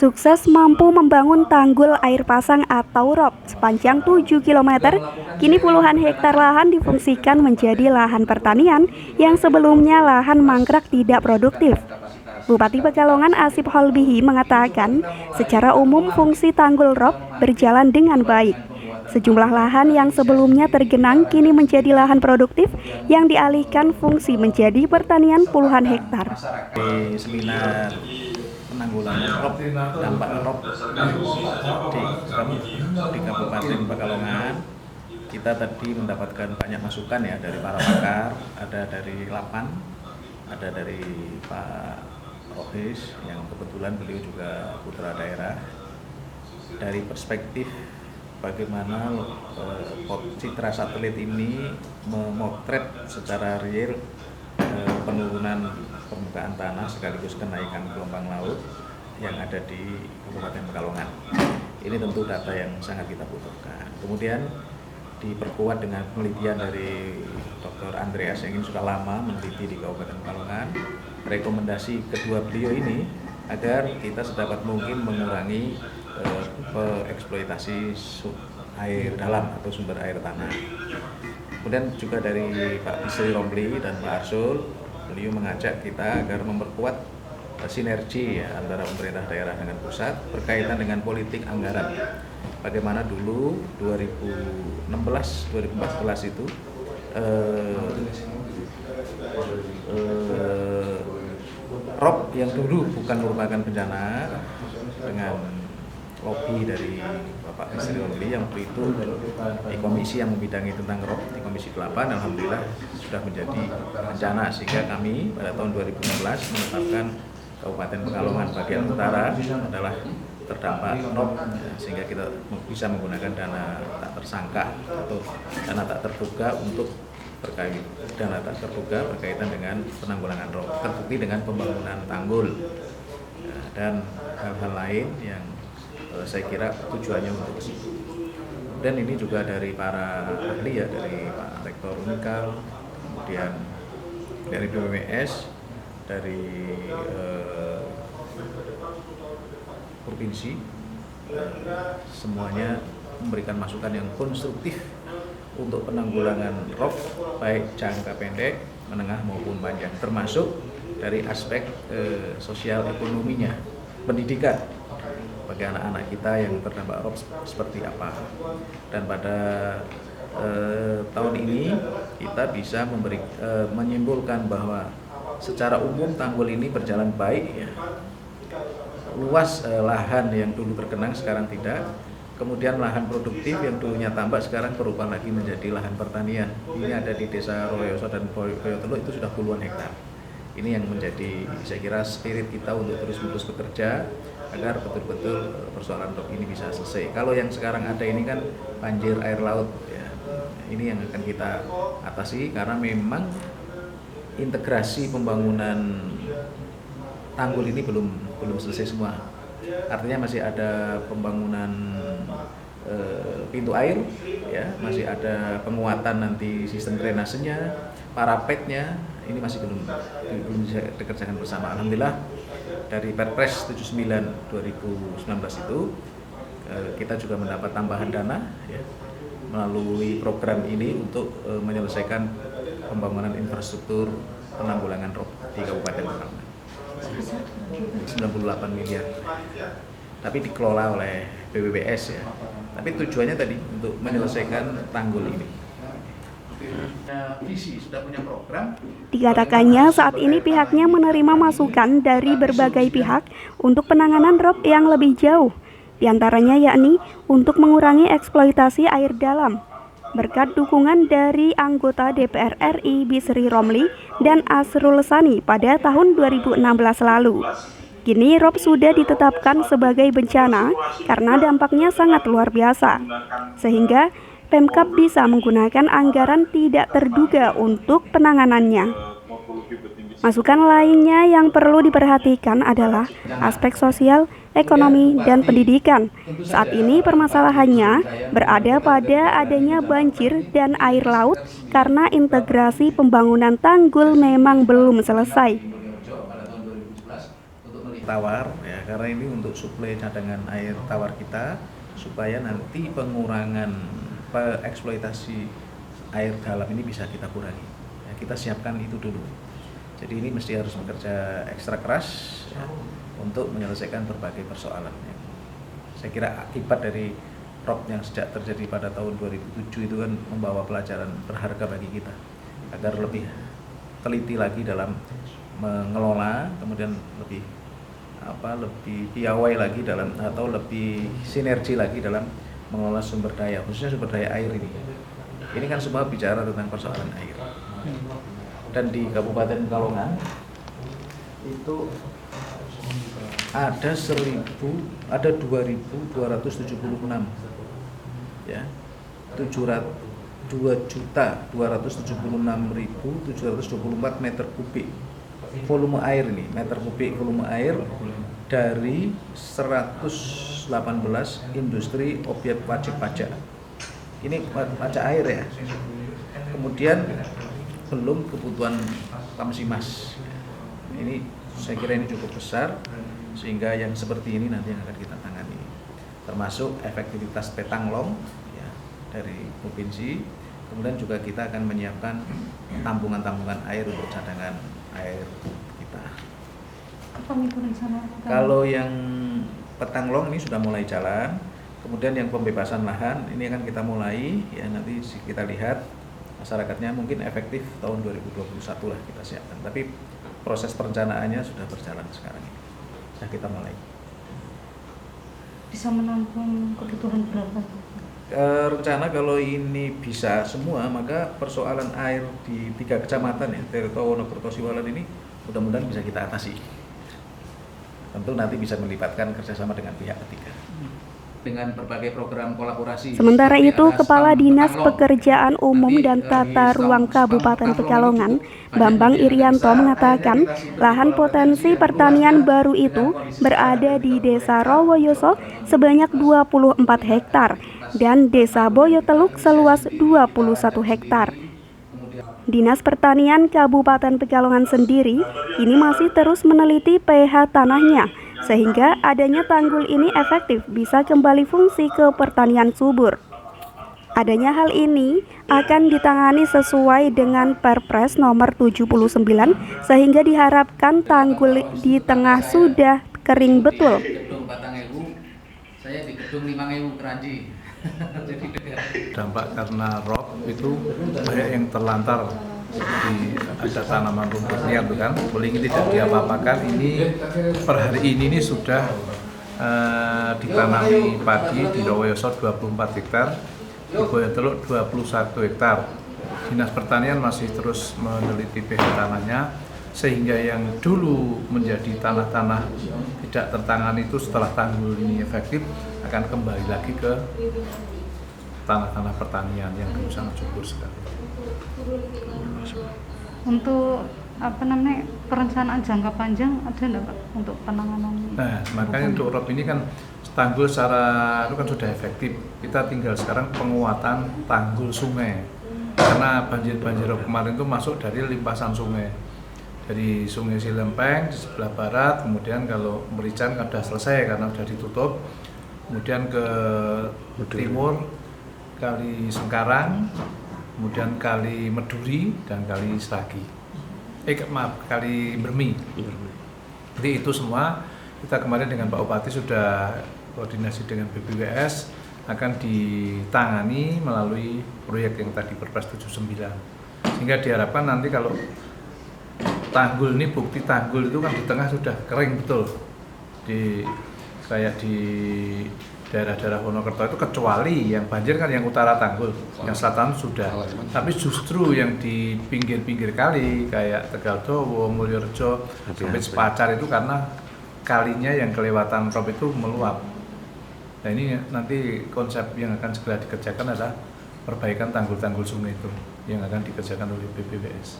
Sukses mampu membangun tanggul air pasang atau ROP sepanjang 7 km, kini puluhan hektar lahan difungsikan menjadi lahan pertanian yang sebelumnya lahan mangkrak tidak produktif. Bupati Pekalongan Asip Holbihi mengatakan, secara umum fungsi tanggul ROP berjalan dengan baik. Sejumlah lahan yang sebelumnya tergenang kini menjadi lahan produktif yang dialihkan fungsi menjadi pertanian puluhan hektar. Di seminar penanggulangan ROP, dampak ROP di Kabupaten Pekalongan, kita tadi mendapatkan banyak masukan ya dari para pakar, ada dari Lapan, ada dari Pak Rohis yang kebetulan beliau juga putra daerah. Dari perspektif bagaimana citra satelit ini memotret secara real penurunan permukaan tanah sekaligus kenaikan gelombang laut yang ada di Kabupaten Pekalongan. Ini tentu data yang sangat kita butuhkan. Kemudian diperkuat dengan penelitian dari Dr. Andreas yang ini sudah lama meneliti di Kabupaten Pekalongan. Rekomendasi kedua beliau ini agar kita sedapat mungkin mengurangi eksploitasi air dalam atau sumber air tanah. Kemudian juga dari Pak Bisri Romli dan Pak Arsul, beliau mengajak kita agar memperkuat sinergi ya, antara pemerintah daerah dengan pusat berkaitan dengan politik anggaran. Bagaimana dulu 2016-2014 itu ROP yang dulu bukan merupakan bencana dengan lobby dari Bapak Bisri Romli yang itu di komisi yang membidangi tentang ROP di Komisi 8, alhamdulillah sudah menjadi bencana sehingga kami pada tahun 2016 menetapkan Kabupaten Pekalongan bagian utara adalah terdampak ROP sehingga kita bisa menggunakan dana tak tersangka atau dana tak terduga untuk terkait dana tak terduga berkaitan dengan penanggulangan ROP, terbukti dengan pembangunan tanggul dan hal-hal lain yang saya kira tujuannya untuk ke situ. Dan ini juga dari para ahli ya, dari Pak Rektor Unikal, kemudian dari BPMS, dari provinsi, semuanya memberikan masukan yang konstruktif untuk penanggulangan ROP baik jangka pendek, menengah maupun panjang, termasuk dari aspek sosial ekonominya, pendidikan bagi anak-anak kita yang terdampak ROP seperti apa. Dan pada tahun ini kita bisa menyimpulkan bahwa secara umum tanggul ini berjalan baik ya. Luas lahan yang dulu tergenang sekarang tidak. Kemudian lahan produktif yang dulunya tambak sekarang berubah lagi menjadi lahan pertanian. Ini ada di Desa Royoso dan Boyotelo itu sudah puluhan hektar. Ini yang menjadi saya kira spirit kita untuk terus-menerus bekerja agar betul-betul persoalan ROP ini bisa selesai. Kalau yang sekarang ada ini kan banjir air laut ya. Ini yang akan kita atasi karena memang integrasi pembangunan tanggul ini belum selesai semua. Artinya masih ada pembangunan pintu air ya, masih ada penguatan nanti sistem drainasenya, parapetnya, ini masih belum bisa dikerjakan bersama. Alhamdulillah dari Perpres 79 2019 itu kita juga mendapat tambahan dana ya, melalui program ini untuk menyelesaikan pembangunan infrastruktur penanggulangan ROP di Kabupaten Pekalongan. 98 miliar. Tapi dikelola oleh BPBS ya. Tapi tujuannya tadi untuk menyelesaikan tanggul ini. Visi sudah punya program. Dikatakannya saat ini pihaknya menerima masukan dari berbagai pihak untuk penanganan ROP yang lebih jauh. Di antaranya yakni untuk mengurangi eksploitasi air dalam. Berkat dukungan dari anggota DPR RI Bisri Romli dan Asrul Sani pada tahun 2016 lalu. Kini ROP sudah ditetapkan sebagai bencana karena dampaknya sangat luar biasa. Sehingga Pemkab bisa menggunakan anggaran tidak terduga untuk penanganannya. Masukan lainnya yang perlu diperhatikan adalah aspek sosial, ekonomi, dan pendidikan. Saat ini permasalahannya berada pada adanya banjir dan air laut karena integrasi pembangunan tanggul memang belum selesai. tawar ya, karena ini untuk suplai cadangan air tawar kita supaya nanti pengurangan eksploitasi air dalam ini bisa kita kurangi. Ya, kita siapkan itu dulu. Jadi ini mesti harus bekerja ekstra keras ya, untuk menyelesaikan berbagai persoalan. Ya. Saya kira akibat dari ROP yang sejak terjadi pada tahun 2007 itu kan membawa pelajaran berharga bagi kita agar lebih teliti lagi dalam mengelola, kemudian lebih piawai lagi dalam atau lebih sinergi lagi dalam mengelola sumber daya, khususnya sumber daya air ini. Ini kan semua bicara tentang persoalan air. Dan di Kabupaten Pekalongan itu ada 2.276 ya, 2.276.724 meter kubik volume air ini, meter kubik volume air dari 118 industri objek wajib pajak. Ini pajak air ya. Kemudian belum kebutuhan Kamsimas. Ini saya kira ini cukup besar sehingga yang seperti ini nanti yang akan kita tangani. Termasuk efektivitas petanglong ya, dari provinsi. Kemudian juga kita akan menyiapkan tampungan-tampungan air untuk cadangan air kita. Kalau yang petanglong ini sudah mulai jalan. Kemudian yang pembebasan lahan ini akan kita mulai ya, nanti kita lihat masyarakatnya mungkin efektif tahun 2021 lah kita siapkan. Tapi proses perencanaannya sudah berjalan sekarang ini. Sudah kita mulai. Bisa menampung kebutuhan berapa? Rencana kalau ini bisa semua, maka persoalan air di 3 kecamatan ya, Tirto, Wonokerto, Siwalan ini mudah-mudahan bisa kita atasi. Tentu nanti bisa melibatkan kerjasama dengan pihak ketiga. Dengan berbagai program kolaborasi. Sementara itu, Kepala Dinas Pekerjaan Umum dan Tata Ruang Kabupaten Pekalongan, Bambang Irianto mengatakan, lahan potensi pertanian baru itu berada di Desa Rowoyoso sebanyak 24 hektar dan Desa Boyoteluk seluas 21 hektar. Dinas Pertanian Kabupaten Pekalongan sendiri kini masih terus meneliti pH tanahnya, sehingga adanya tanggul ini efektif bisa kembali fungsi ke pertanian subur. Adanya hal ini akan ditangani sesuai dengan Perpres nomor 79, sehingga diharapkan tanggul di tengah sudah kering betul. Gedung Batang-Ewu, saya di gedung 5.000 Keranji. Dampak karena ROP itu banyak yang terlantar di ada tanaman rumput liar itu kan, boleh tidak diapa-apakan. Ini per hari ini sudah ditanami padi di Rowoyoso 24 hektar, di Boyoteluk 21 hektar. Dinas Pertanian masih terus meneliti pH tanahnya, sehingga yang dulu menjadi tanah-tanah tidak tertangani itu setelah tanggul ini efektif akan kembali lagi ke tanah-tanah pertanian yang dulu sangat subur sekali. Untuk perencanaan jangka panjang ada nggak Pak untuk penanganan? Nah, makanya untuk ROP ini kan tanggul secara itu kan sudah efektif. Kita tinggal sekarang penguatan tanggul sungai. Karena banjir-banjir kemarin itu masuk dari limpasan sungai. Dari Sungai Cilempeng di sebelah barat, kemudian kalau Merican kan sudah selesai karena sudah ditutup. Kemudian ke timur Kali Sengkarang, kemudian Kali Meduri dan Kali Seragi. Kali Bermi. Jadi itu semua kita kemarin dengan Pak Bupati sudah koordinasi dengan BPWS akan ditangani melalui proyek yang tadi Perpres 79. Sehingga diharapkan nanti kalau tanggul ini, bukti tanggul itu kan di tengah sudah kering betul. Kayak di daerah-daerah Wonokerto itu, kecuali yang banjir kan yang utara tanggul, yang selatan sudah. Tapi justru yang di pinggir-pinggir kali kayak Tegaldowo, Mulyorejo, sampai Sepacar itu karena kalinya yang kelewatan ROP itu meluap. Nah ini nanti konsep yang akan segera dikerjakan adalah perbaikan tanggul-tanggul sungai itu yang akan dikerjakan oleh BPWS.